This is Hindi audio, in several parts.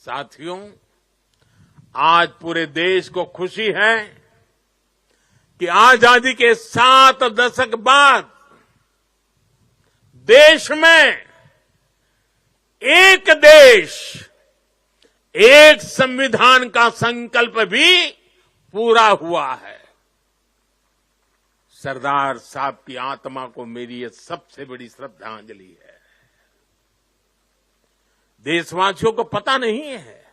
साथियों, आज पूरे देश को खुशी है कि आजादी के 7 दशक बाद देश में एक देश, एक संविधान का संकल्प भी पूरा हुआ है। सरदार साहब की आत्मा को मेरी ये सबसे बड़ी श्रद्धांजलि है। देशवासियों को पता नहीं है,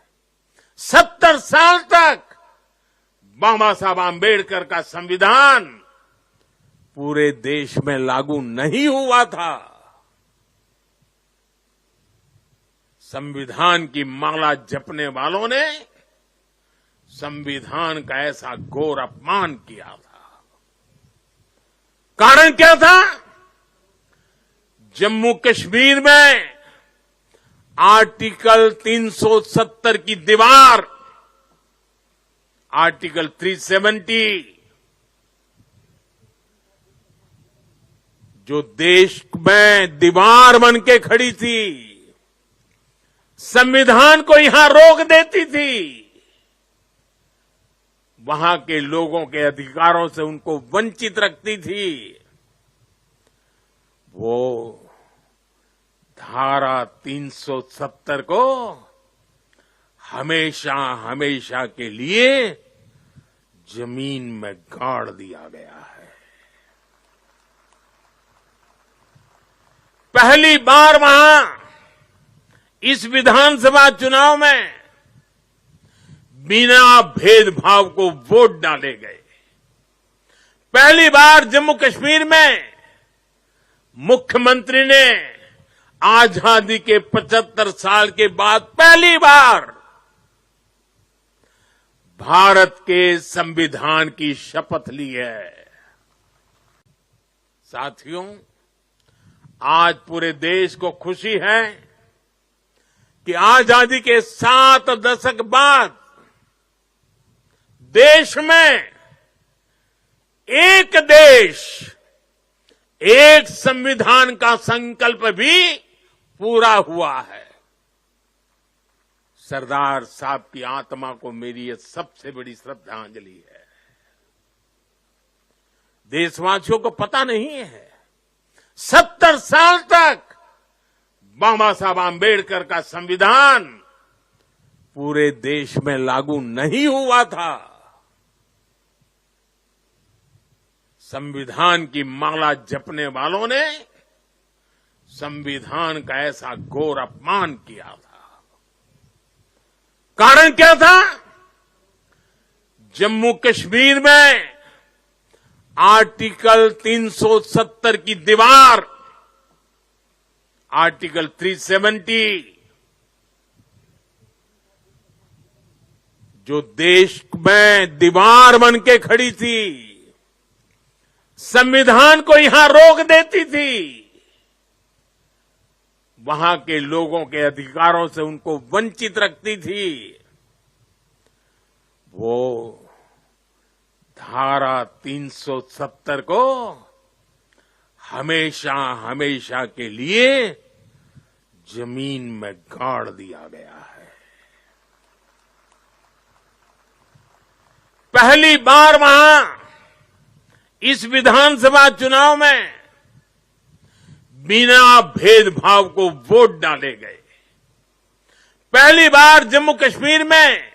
70 साल तक बाबा साहब आंबेडकर का संविधान पूरे देश में लागू नहीं हुआ था। संविधान की माला जपने वालों ने संविधान का ऐसा घोर अपमान किया था। कारण क्या था? जम्मू कश्मीर में आर्टिकल 370 की दीवार, आर्टिकल 370 जो देश में दीवार बन के खड़ी थी, संविधान को यहां रोक देती थी, वहां के लोगों के अधिकारों से उनको वंचित रखती थी। वो धारा 370 को हमेशा हमेशा के लिए जमीन में गाड़ दिया गया है। पहली बार वहां इस विधानसभा चुनाव में बिना भेदभाव को वोट डाले गए। पहली बार जम्मू कश्मीर में मुख्यमंत्री ने आजादी के 75 साल के बाद पहली बार भारत के संविधान की शपथ ली है। साथियों, आज पूरे देश को खुशी है कि आजादी के 7 दशक बाद देश में एक देश, एक संविधान का संकल्प भी पूरा हुआ है। सरदार साहब की आत्मा को मेरी ये सबसे बड़ी श्रद्धांजलि है। देशवासियों को पता नहीं है, 70 साल तक बाबा साहब आंबेडकर का संविधान पूरे देश में लागू नहीं हुआ था। संविधान की माला जपने वालों ने संविधान का ऐसा घोर अपमान किया था। कारण क्या था? जम्मू कश्मीर में आर्टिकल 370 की दीवार, आर्टिकल 370 जो देश में दीवार बन के खड़ी थी, संविधान को यहां रोक देती थी, वहां के लोगों के अधिकारों से उनको वंचित रखती थी। वो धारा 370 को हमेशा हमेशा के लिए जमीन में गाड़ दिया गया है। पहली बार वहां इस विधानसभा चुनाव में बिना भेदभाव को वोट डाले गए। पहली बार जम्मू कश्मीर में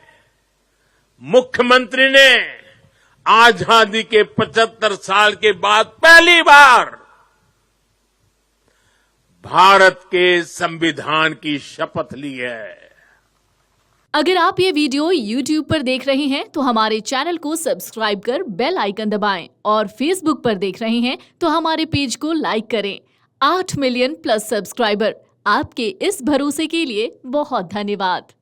मुख्यमंत्री ने आजादी के 75 साल के बाद पहली बार भारत के संविधान की शपथ ली है। अगर आप ये वीडियो YouTube पर देख रहे हैं तो हमारे चैनल को सब्सक्राइब कर बेल आइकन दबाएं और Facebook पर देख रहे हैं तो हमारे पेज को लाइक करें। 8 मिलियन प्लस सब्सक्राइबर, आपके इस भरोसे के लिए बहुत धन्यवाद।